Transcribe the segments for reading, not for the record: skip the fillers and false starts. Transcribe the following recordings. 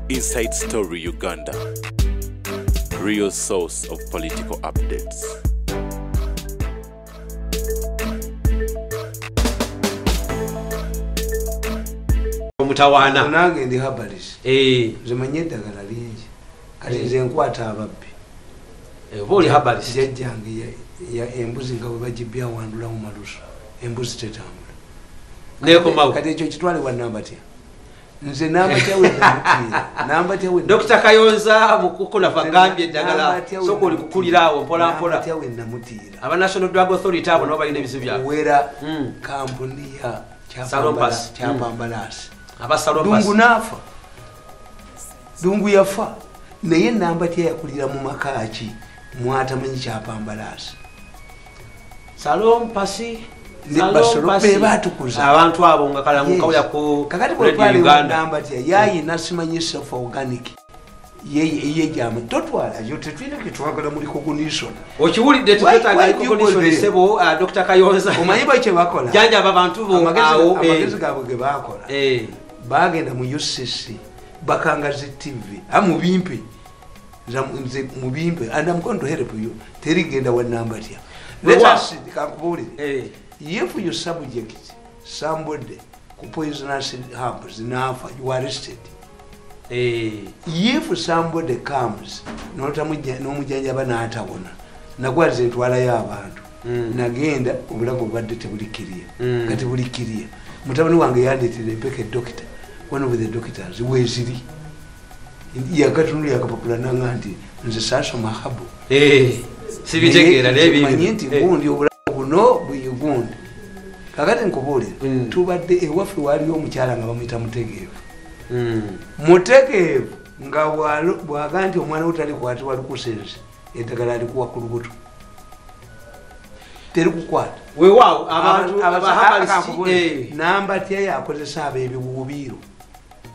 Inside Story Uganda, real source of political updates. Mutawana nange ndi habalis zimanye ddagala lingi kati nze nkwata ababbi boli habalis jajjange ya embuzi nga bwe bagibya wandula mu malusu embuzi tetambula neko mawu kati ekyo kitwale wa namba tya nze namba tya wenda namba tya wenda Dr. Kayonza mukukola vagambye ddagala soko oli kukulirawo mpola mpola tya wenda mutira aba National Drug Authority abo nabo balina ebizibu byabo wera kampuni ya Chapambalasi Dungu nafa Dungu yafa naye namba tya yakulira mu makaki mwatamanyi Chapambalasi Salom Pasi batukuza abantu abo nga kala mukawya ku kakati bwe pale namba tya yayi nasimanyi self organic ye jama totwala yote twine kitwagala muri cognition okiwulidde tetataga cognition sebo Dr. Kayonza omanyiba kye bakola janja babantu bo amagezi gabo ge bakola bagenda mu UCC bakangazi TV amubimpe nze mubimpe and I'm going to help you terigenda wa number tya let us kakubuli if you subject somebody to poisonous herbs nafa you are arrested. If somebody comes n'omujanja bana atabona nagwaze ntwala y'abantu nagenda obulago bwadde tebulikiriya kati bulikiriya mutabani wange yandetire mpeke doctor one of the doctors weziri yakatunuli yakapapula nanga nti nze sasho mahabu sibitegera nebi manyinti gundi obulago buno buyigundi kakati nkubulira tubadde ewafe waliyo omukyala nga bamuyita mutegeevu mutegeevu nga bwaga nti omwana utali kwati wali kusense eddagala alikuwa ku lubuto terikukwata weewaawo abantu abahabalisi namba tya yakozesa abeebiwuubiiro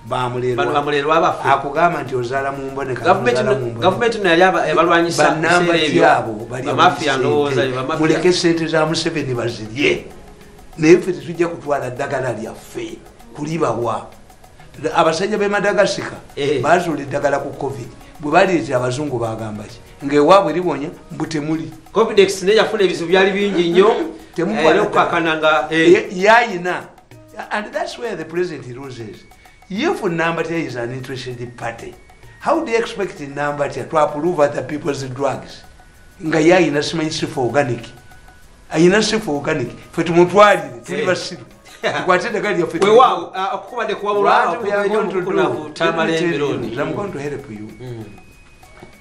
bamulerwa abafu akugamba nti ozaala mu mboneka gavumenti naye abalwanyisa bannamba tyabo bamafiya ndowooza muleke sente za Museveni bazirye naye ffe tetujja kutwala ddagala lyaffe kulibawa abasajja be Madagascar bazuula eddagala ku covid bwe baleetera abazungu bagamba ki ngaewaabwe libonya mbutemuli covidex ne yafuna ebizibu byali bingi nnyo temukwakana yayina and that's where the president loses. If number is an interested party, how do you expect the number to approve other people's drugs? Nga yayina simanyi for organic ayina for organic fe tumutwali tulibasiru kwatenda gali ya fetu weewaawo okukubadde kuwabulwa okunavu Tamale Mirundi. I'm going to help you.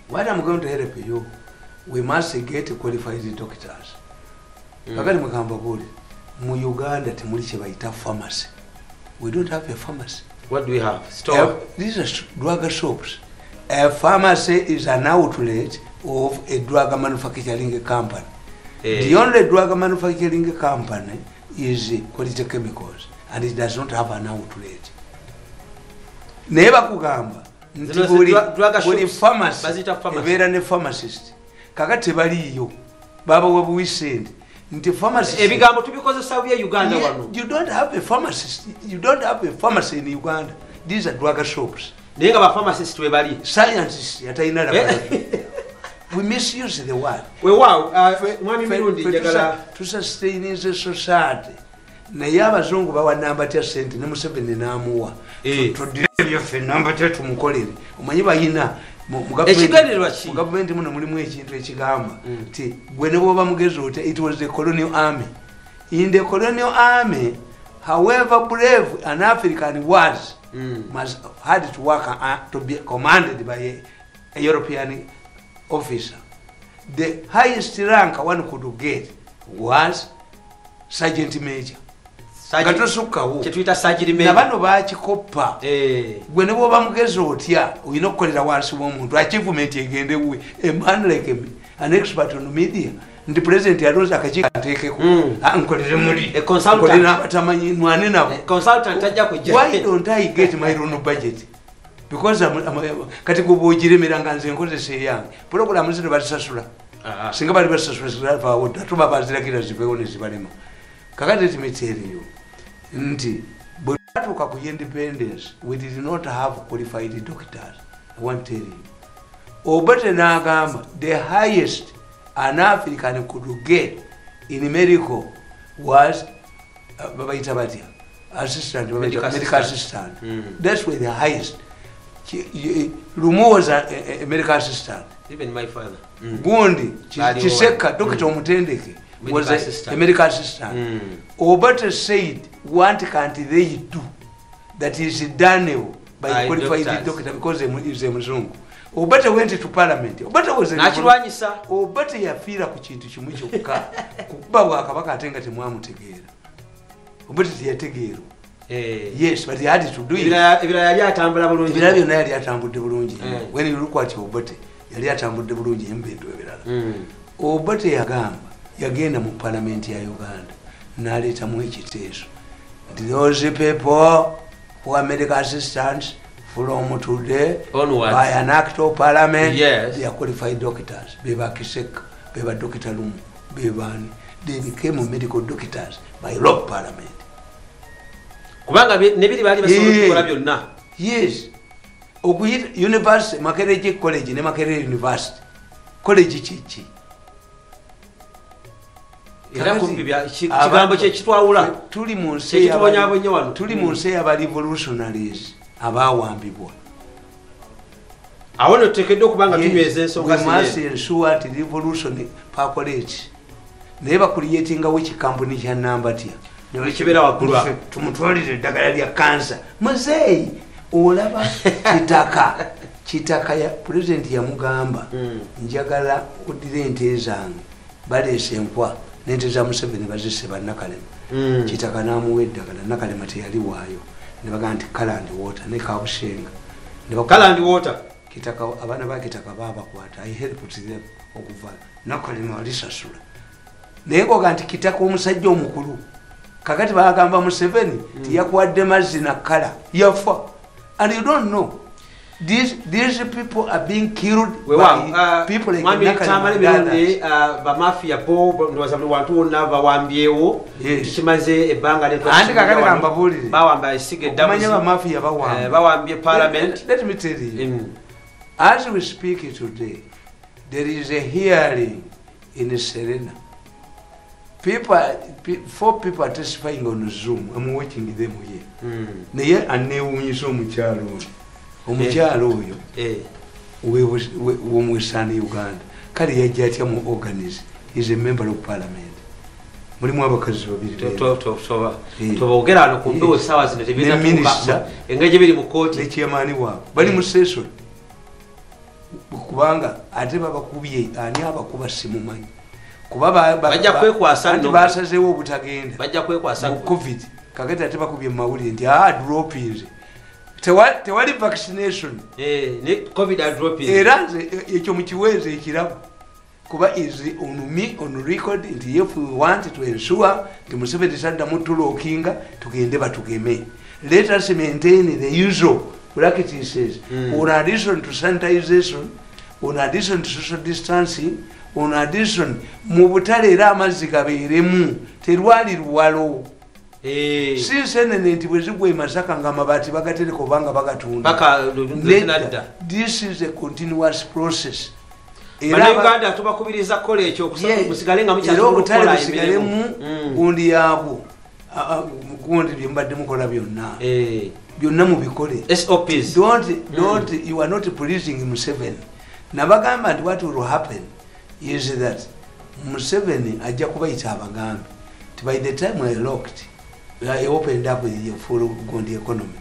What I'm going to help you, we must get qualified doctors. Kakati mugamba buli mu Uganda temuli kye bayita pharmacy. We don't have a pharmacy. What do we have? Store? These are drug shops. A pharmacy is an outlet of a drug manufacturing company. The only drug manufacturing company is Quality Chemicals, and it does not have an outlet. Never kugamba nti pharmacy ebeera ne pharmacist kakati baliyo baba webuwisende nti pharmacist ebigambo tubikozesa bya Uganda wano. You don't have a pharmacist, you don't have a pharmacy in Uganda. These are drug shops. Naye nga ba pharmacist we bali scientists yatayina laboratory. We misuse the word. Weewaawo mwami Mirundi njagala to sustain the society. Naye abazungu bawa namba tya sente ne Museveni n'amuwa tudire ffe namba tya tumukolere omanyi bayina mu gavumenti muno mulimu ekintu ekigamba nti gwe ne bwoba mugezi otya it was the colonial army. In the colonial army, however brave an African was, had to work to be commanded by a European officer. The highest rank one could get was sergeant major. Chetuita sergeant major. Nabano bakikopa. Gwe ne bwoba mugezi otya oyina okukolera wansi w'omuntu achievement egende we a man like me, an expert on media. The president yaroza akachika atekeko ankolere muri a consultant kolina batamanyi nwane nabo consultant ajja kujja. Why don't I get my own budget? Because kati kubujiremera nganze nkozese yange program zino basasula singa bali basasula bawo tuba bazira kira zibeone zibalema kakati timeteriyo nti twatuuka ku independence we did not have qualified doctors. I want to tell you. Obote n'agamba the highest an African could get in medical was babayita batya assistant, medical assistant. That's where the highest. Lumu was a medical assistant. Even my father. Gundi Chiseka Dr. Omutendeke was a medical assistant. Obote said, what can't they do that is done by qualified doctor because he is a Muzungu. Obote went to parliament. Obote was a Obote yafira ku kintu kimu kyokka kuba bwakabaka atenga temwamutegeera. Obote yategeera. Yes, but he had to do it. Ebira yali atambula bulungi. Ebira byonna yali atambudde bulungi. When you look at Obote yali atambudde bulungi embendo ebirala. Obote yagenda mu parliament ya Uganda n'aleetamu ekiteeso. Those people who are medical assistants from today onwards by an act of parliament, yes, they are qualified doctors. Beba Kisek, Beba Dr. Lumu, Bebani. They became medical doctors by law of parliament. Kubanga nebiri bali basobola kukola byonna. Yes. Okuyita university, Makerere College ne Makerere University. College chichi. Era kumpi bya kigambo kye kitwawula. Tuli mu nsi y'abanyabonye wano. Tuli mu nsi y'aba revolutionaries abawambibwa. Awono tekedde okubanga tunyweza ensonga zino. We must ensure that revolution pakolage. Naye bakuliyetinga wiki company kya namba tya. Nekibera waggulu. Tumutwalire eddagala lya kansa. Muzeeyi olaba kitaka ya president yamugamba njagala odire ente zange baleese enkwa n'ente za Museveni bazisse bannakalema. Kitaka n'amuwa eddagala Nakalema teyali waayo. Ne bagamba nti Kaland water ne Kabusenga. Kaland water. Kitaka abaana ba Kitaka baabakwata. I helped them okuva Nakalema alisasula. Naye koga nti Kitaka omusajja omukulu. Kakati bagamba Museveni tiyakuwadde mazzi na kala yafa. And you don't know. These people are being killed by people like Tamale Mirundi, ba mafia bo ndoza abantu wonna bawambyewo kimaze ebbanga leto andi kakati kambabulire bawamba esige damu manya ba mafia bawambye parliament. Let me tell you, as we speak today, there is a hearing in Serena. Four people are testifying on Zoom. I'm watching them here. Naye anewunyisa omukyalo oyo. Omukyalo oyo w'omwisana Uganda. Kale yajja atya mu organize. He is a member of parliament. Mulimu abakazi babiri. Toboogera ano kumbe essaawa zino tebinatuuka. Engeri biri mu kooti. Ne chairman waabwe. Bali mu session. Kubanga ate babakubye ani abakuba simumanyi. Bajja kwekwasa nti basazeewo obutagenda. Bajja kwekwasa mu COVID. Kakati ate bakubye mu mawulire nti droppings. Tewali vaccination. Ne COVID droppings. Era ekyo mu kiweeze ekirabu. Kuba is on record nti if we want to ensure nti Museveni saddamu tulookinga tugende batugeme. Let us maintain the usual practices. In addition to sanitization, in addition to social distancing, in addition mu butale era amazzi gabeeremu terwali luwalo. Sinsenene nti bwe zigwa e Masaka ng'amabaati bagatereka obanga bagatunda. This is a continuous process. Era Uganda tubakubiriza kukola ekyo musigale nga mukyasobola musigale gundi yaabwo gundi bye mbadde mukola byonna. Byonna mubikole. SOPs. You are not pleasing Museveni. Nabagamba nti what will happen is that Museveni ajja kubayita abagambi. By the time we locked, I opened up with the full Gondi economy.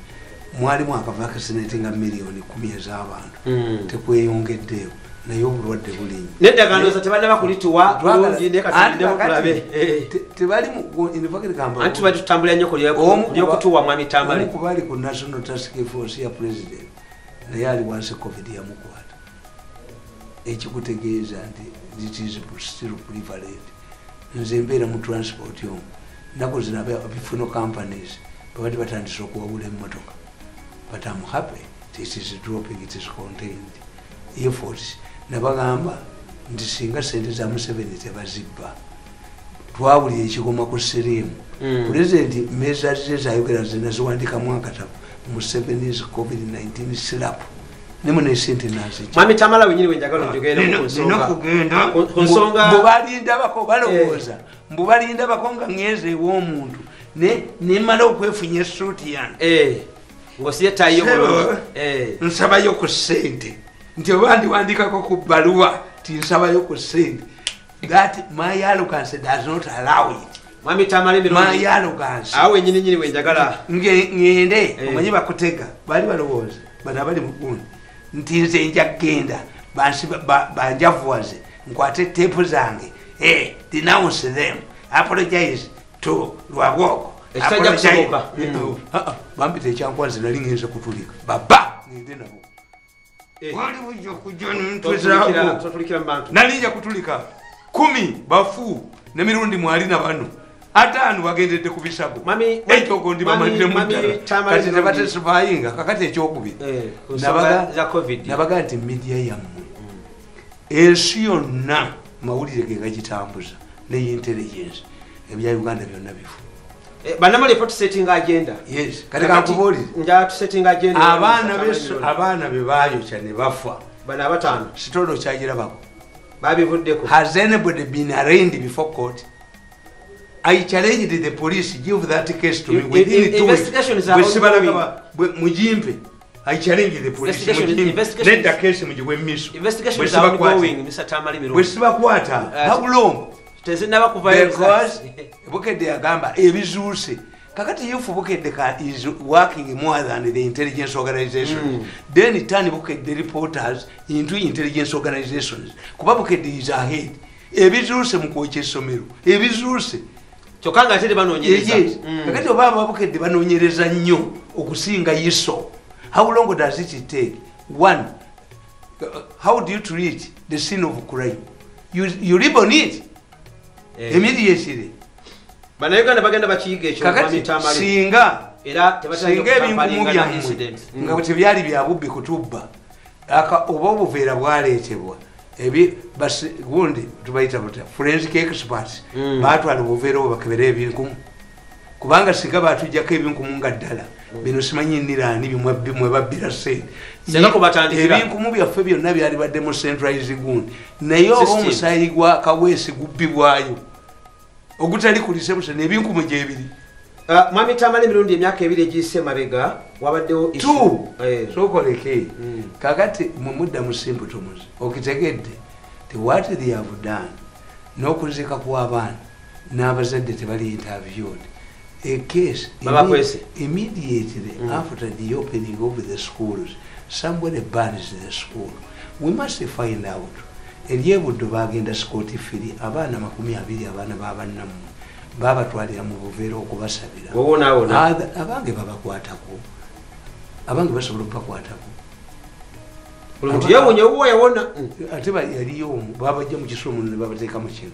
Mwalimu akavaccinating million 10 ez'abantu. Tekweyongeddeyo. Naye obulwadde bulinyi. N'eddagala ndoza tebalina bakulituwa bulungi ne katulidde mukulabe. Tebali mu infact kamba. Anti batutambulira nnyo kutuwa mwami Tamale. Omu kubali ku National Task Force ya President. Naye ali wansi COVID yamukwata. Ekikutegeeza nti it is still prevalent. Nze mbeera mu transport yomu. Nako zinabe bifuno companies. Babadde batandise okuwabula emmotoka. But I'm happy this is dropping, it is contained. Efforts. Nabagamba nti singa sente za Museveni tebazibba twawulira ekigoma ku siriimu president measures zayogera zina ziwandika mwakatabu Museveni's COVID-19 slap nemune sente nazi Mami Tamala wenyini wenjagalo njogera ku nsonga mbubalinda bako balowooza mbubalinda bakonga ngeze w'omuntu ne mala okwefunya suit yange ngosiye tayo bulungi nsabayo ku sente nti obandi wandikako ku baluwa ti nsabayo ku sente that my arrogance does not allow it. Mami Tamale Mirundi my arrogance awe nyini wenjagala ngende omanyi bakutega bali balowooza bana bali mugundi nti nze njagenda banjavuwaze nkwate tepu zange denounce them apologize to Lwagoko bampita ekyankwanze nali ngenza kutulika baba ngende nabo wali bujja kujja nintwezaako nalinja kutulika 10 bafu ne Mirundi mwali na bano atanu wagendedde ku bisago ekyo ndi bamalire muddala kati tebatesibayinga kakati ekyokubiri nabaga nti media yammwe ensi yonna mawulire ge gagitambuza ne intelligence ebya Uganda byonna bifu banamale report setting agenda yes kati kankubulire nja setting agenda abaana be bayokya ne bafa bana batano sitolo kyagira bako babivuddeko. Has anybody been arraigned before court? I challenged the police, give that case to me within 2 weeks. Investigations are ongoing. Mujimpe. I challenge the police. Let the case mujwe miso. Investigations are ongoing, Mr. Tamale Mirundi. Wesibakwata. How long? Tezinaba kuvayo because Bukedde agamba ebizuuse. Kakati yufu Bukedde is working more than the intelligence organization. Then it turn Bukedde reporters into intelligence organizations. Kuba Bukedde is ahead. Ebizuuse mukwoche essomero. Ebizuuse. Chokanga atete banonyereza. Kakati obaba Bukedde banonyereza nnyo okusinga yiso. How long does it take? One, how do you treat the scene of crime? You live on it immediately. Bana Uganda bagenda bakiyiga ekyo Mami Tamale. Singa era tebatandika ebinkumu byammwe nga bwe tebyali bya bubbi kutubba oba obuveera bwaleetebwa basi gundi tubayita buta forensic experts baatwala obuveera obwo bakebera ebinkumu kubanga singa baatujjako ebinkumu nga ddala bino simanyi niraani bimwe babbira sente ebinkumu byaffe byonna byali badde mu centralize gundi naye oba omusaayi gwa kaweesi gubbibwayo ogutali kulise busa n'ebinkumu gyebiri. Mami Tamale Mirundi emyaka 2 egiyise mabega wabaddewo issue sokoleke kakati mumudda mu symptoms okitegedde ti what they have done n'okuzika kw'abaana n'abazadde tebali interviewed. A case immediately after the opening of the schools, somebody burns the school. We must find out. Eryebuddo bagenda Scotty Free abaana 20 abaana babanamu babatwalira mu buveera okubasabira. Abange babakwatako. Abange basobola okubakwatako. Olumti yawonye uwo yawona. Ate yaliyo babajja mu kisomo ne babateeka mu kino.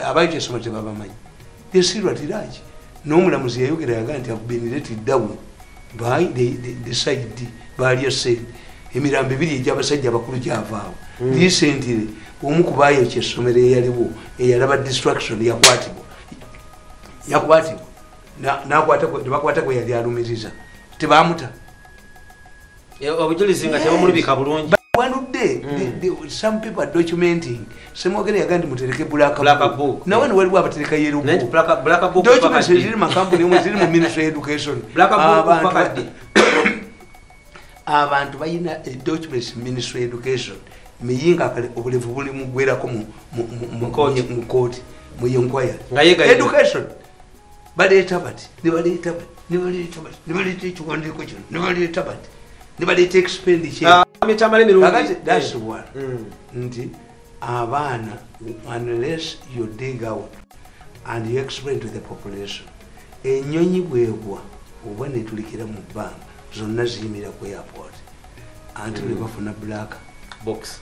Abayite esoma tebabamanyi. Esirwa tiraaki. N'omulamuzi yayogera yaga nti have let down by the side bali said emirambo 2 egy'abasajja abakulu gyavaawo recently omu ku baayokya essomero eyaliwo eyalaba distraction yakwatibwa tebakwatako yali alumiriza tebamuta obujulizi nga tebamulubika bulungi. One day, some people are documenting. Some of them are mutereke black book. No one will have to take a year. Black book. Documents in my company was in Ministry of Education. Black book. I want to buy a documents Ministry of Education. Meyinga obulevubuli mugwera ko mu court mu inquire. Education. Bade tabati. Nibali chwandi ko chino. Nibali tabati. Nibali take expenditure. That's one. Nti abana, unless you dig out and you explain to the population, enyonyi bwegwa oba netulikira mu bbanga zonna ziyimira ku airport anti nebafuna black box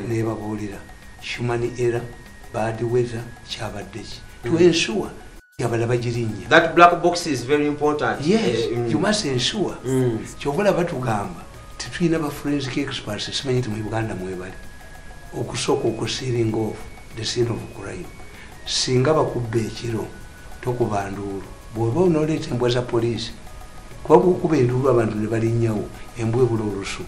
nebabuulira human error, bad weather, kyabadde ki to ensure yabalaba girinnya. That black box is very important. Yes, you must ensure. Kyobula batugamba tetulina ba forensic experts simanyi nti mu Uganda mwebali okusooka okusealing off the scene of crime. singa bakubba ekiro tokuba nduulu bw'oba onoleeta embwa za poliisi kuba bw'okuba enduulu abantu ne balinnyawo embwa ebula olusu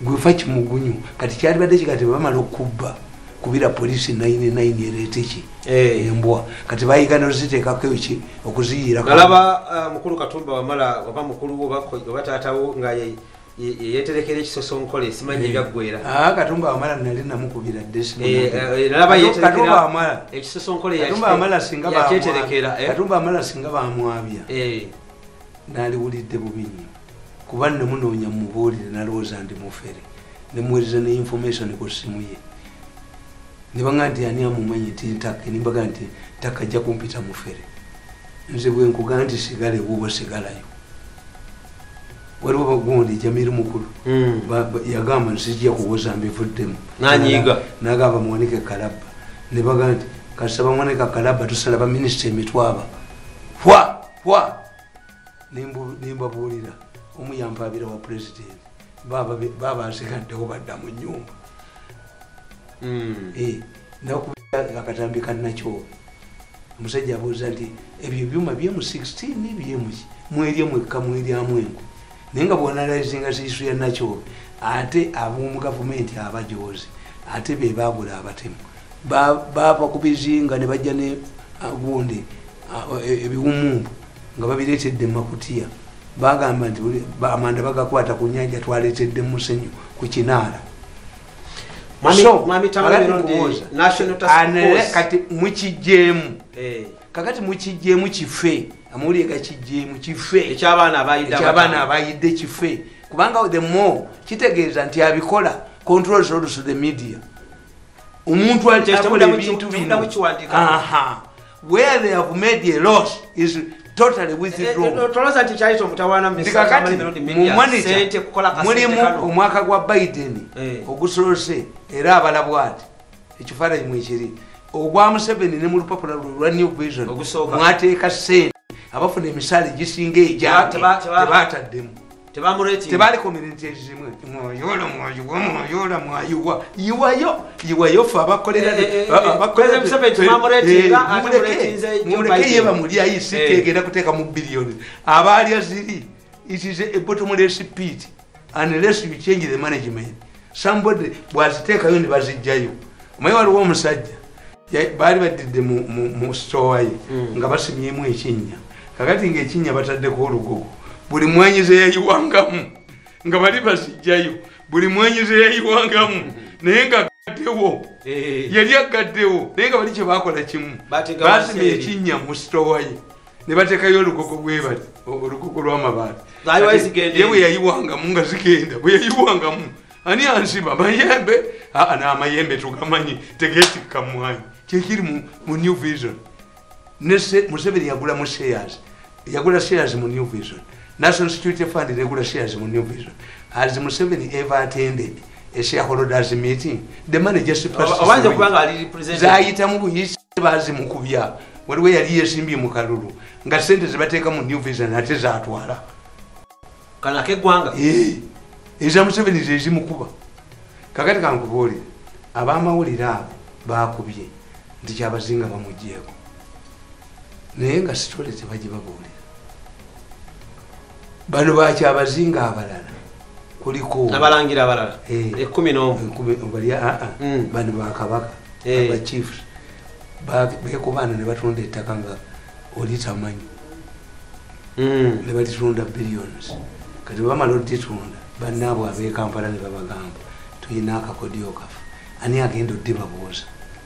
gwefa kimugunyu kati kyalibadde kikati bamala okubba kubira poliisi 99 ereete ki embwa kati bayigana oziteekako eki okuziyiira nalaba mukulu Katumba wamala oba mukulu oba taatawo nga yeterekera ekisosonkole simanyi ebyaggwera Katumba wamala nali namukubira nalaba yeterekera ekisosonkole Katumba wamala singa bamwabya naliwulidde bubi nnyo kuba nemunoonya mubuulire nalowooza ndi mufere nemuweereza ne information ku ssimu ye nibaga nti ani amumanyi nti ntake nimbaga nti ntaka ajja kumpita mufere nze bwe nkugaa nti sigale wuuwe sigalayo waliwo bagundi Jamiri mukulu yagamba nsijja kuwoza mbivuddemu nagamba muwanike kalaba nibaga nti kasaba muwanike kalaba tusala baminisita emitwaba fwa nimbabuulira omuyampaabira wa president baba asigaddewo badda mu nyumba nakubira akatambi kannakyo omusajja abuuza nti ebyo ebyuma byemu 16 byemuki mwerye mwekka mweryamu enku naye nga bwonalazinga siisu ya nakyo ate ab'omu gavumenti abajoozi ate be baabula abatemu bava ku bizinga ne bajja ne gundi ebiwumumbu nga babireetedde mu makutiya bagamba nti amanda bagakwata ku nyanja twaleetedde mu musenyu ku kinaala kati mukijjeemu kakati mukijjeemu kife amawulire gakijjeemu kife ekyabaana abayidde kife kubanga the more kitegeeza nti abikola controls also the media omuntu akola ebintu bino where they have made a loss is totally withdrawn. Mulimu omwaka gwa Biden ogusolose era abalabwati ekifaananyi mwekiri ogwa Museveni ne mu lupapula lwa New Vision mwateeka ssente abafuna emisaala gisinga ejja tebaataddemu tebali communities zimwe yiwayo fe abakolera muleke bamulyayi sitegenda kuteeka mu biliyoni abaalya ziri it is a bottomless pit unless you change the management somebody bwaziteekayo ne bazijjayo omanyi waliwo omusajja baali badidde mu store ye nga basimyemu ekinnya kakati ngaekinnya bataddeko olugogo buli mwanyize yayiwangamu nga bali bazijjayo buli mwanyize yayiwangamu naye nga gaddewo yali agaddewo naye nga bali kye bakola kimu basimya ekinnya mu store ye ne bateekayo olugogo bwebali olugogo lw'amabaati ye bwe yayiwangamu nga zigenda bwe yayiwangamu ani ansiba mayembe n'amayembe tugamanyi tegeetikka mwanyi kyekiri mu New Vision Museveni yagulamu shares yagula shares mu New Vision National Security Fund yagula shares mu New Vision as Museveni ever attended a shareholders meeting the money just passed zayita mu buyisi bazimukubya waliwo yali yesimbye mu kalulu nga sente zibateeka mu New Vision ate zaatwala kanake gwanga eza Museveni zezimukuba kakati kankubuulire ab'amawulire abo bakubye nti kyabazinga bamugjeeko naye nga sitole tebagibabuulira bano bakyabazinga abalala kuliko abalangira abalala 11 bano bakabaka abachiefs beekubaana ne batunda ettaka nga oli tamanyi ne balitunda billions kati bamala oditunda bannaabwe ab'ekampala ne babagamba tulina akakodyo kafa ani agenda oddibabuuza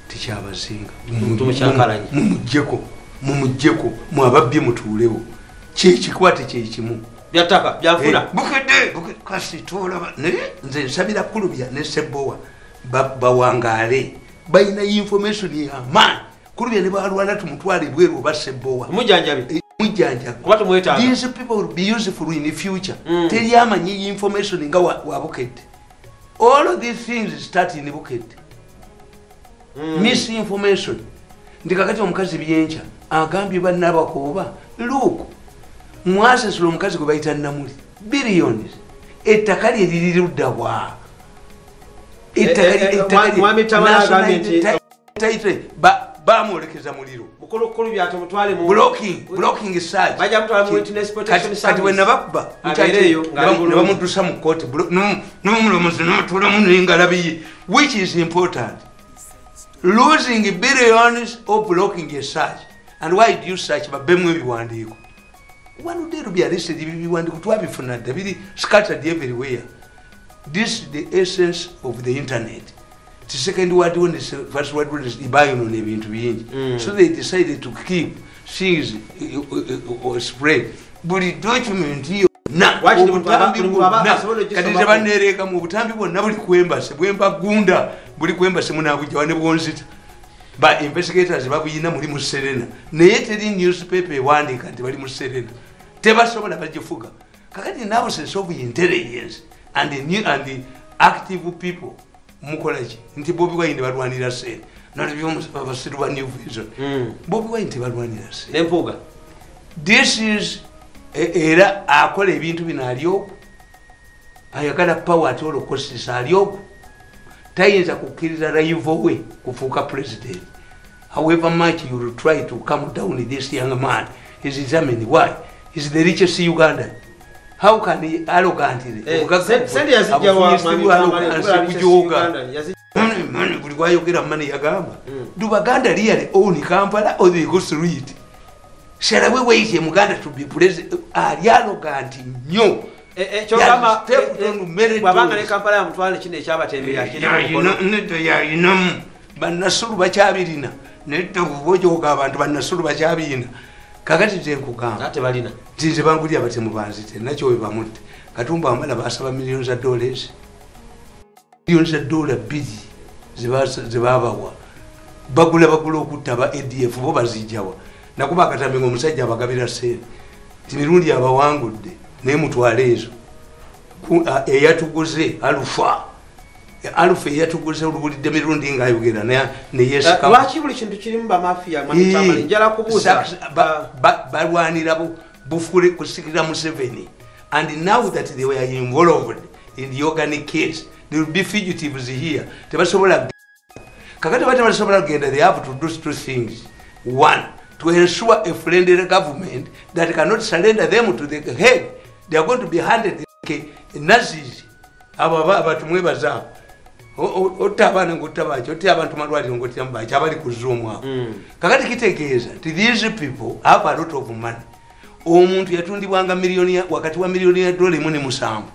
tikyabazinga mumuggyeko mwababbi mutuulewo kyekikwate kyekimu byataka byafuna bukedde kasi tolaba nze nsabira Kulubya ne Sebowa bawangaale balina information y'amaanyi Kulubya ne balwana tumutwale bweru oba Sebowa mujanjabi these people will be useful in the future teri amanyi information nga wa Bukedde all of these things start in Bukedde misinformation ndikakati omukazi byencha agambye bannabakuba look mwasasula omukazi gwe bayita Namuli billions ettaka lye liri ludda wa mwami Tamale agambye nti title bamwolekeza muliro mukulukulu byato mutwale mu blocking search baja mutwale mu witness protection service kati when nabakuba abereyo ngabamudusa mu court n'omulomozi n'atula mu n'engalabi which is important losing billions of blocking a search and why do you search babemu ebiwandiiko one day be arrested ebiwandiiko twabifuna dda biri scattered everywhere. This is the essence of the internet. The second word one is first word is ibuying on ebintu bingi. So they decided to keep things or spread. Buli document hiyo na obutambi bwonna kati tebaneereka mu butambi bwonna buli kwembase bwemba gunda buli kwembase munabujja ne bwonzita ba investigators babuyina muri mu Serena naye teri newspaper ewandiika nti bali mu Serena tebasobola bagifuga kakati nabo sense of intelligence and the active people mukolaji nti Bobi Wine balwanira Serena nalibyo abasiru ba New Vision Bobi Wine tebalwanira Serena nempuga. This is era akola ebintu bino alyoku ayagala power atolo kosisa alyoku tayinza kukkiriza rival we kufuuka president. However much you will try to come down this young man, he's examined why he's the richest Uganda. How can he arrogantly money yagamba do Baganda really own Kampala or they go through it? Shall we wait in Uganda to be president? Arrogant nyo Chogama wabanga ne Kampala ya mutwale kine ekyabatembera bannasulu bakyabirina nedda kubojoga abantu bannasulu bakyabirina kakati tenkugamba ate balina tinze bangulya batemu banzite nakyo we bamutte Katumba amala basaba millions of dollars busy zibabawa bagula okutaba ADF bo bazijawa nakuba akatambe ng'omusajja abagabira sente Mirundi abawangudde naye mutwale ezo eyatuguze alufa eyatuguze olubulidde Mirundi ng'ayogera neyesika lwaki buli kintu kirimu bamafia Tamale njala kubuuza balwanira bufule kusikira Museveni and now that they were involved in the organic case there will be fugitives here tebasobola kakati batabasobola kugenda they have to do two things. One, to ensure a friendly government that cannot surrender them to the head. They are going to be handed Nazis. Abantu mwebaza otabana ngotabacho oti abantu malwaliro ngotyamba cyabali kuzumwa kakati kitegeeza these people have a lot of money. Omuntu yatundibwanga milioni wakati wa milioni ya dola imwe ne musambu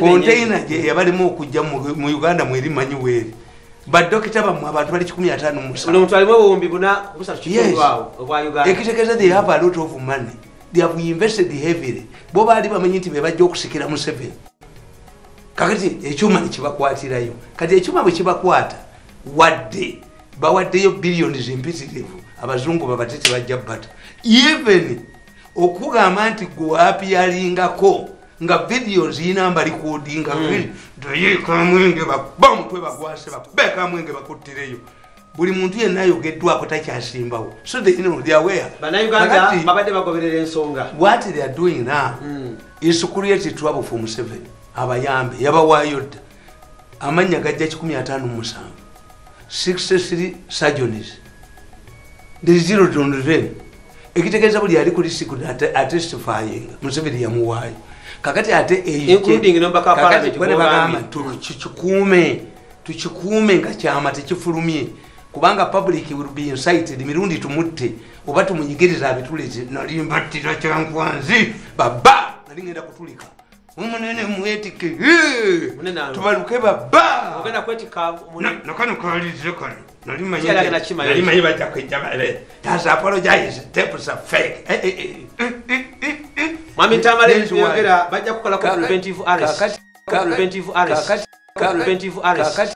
container je yabalimu okujja mu Uganda mweri manyiweri but dokita bamwe abantu bali 15 musa no mutwalimo bombi buna kusatu kikwawo okwa Uganda ekitegeeza they have a lot of money. They have invested heavily. Bo bali bamanyi nti bebajja okusikira Museveni kakati ekyuma nekibakwatirayo kati ekyuma bwe kibakwata wadde bawaddeyo billions impitirivu abazungu babatete bajja bata even okugamba nti gwaapiyalingako nga videos inamba recordinga kamwenge babamutwe bagwase babeka mwenge bakuttireyo buli muntu yenna ayogeddwako takyasimbawo so they know they are aware Uganda babadde bagoberera ensonga. What they are doing now is to create trouble for Museveni abayambe yabawaayo dda amanya gajja 157 63 surgeons there is zero donren ekitegeeza buli ali kuli siku atestifying Museveni yamuwaayo kakati ate including number ka parliament bagamba tukikuume nga kyama tekifulumye kubanga public will be incited Mirundi tumutte oba tumunyigiriza abituleze nali mbattira kyankwanzi baba nali ngenda kutulika umunene mwetike tubaluke baba ogenda kwetika nakano kalize kano nali manyi bajja kwijjaba taza apologize tapes are fake Mami Tamale yogera bajja kukola preventive arrest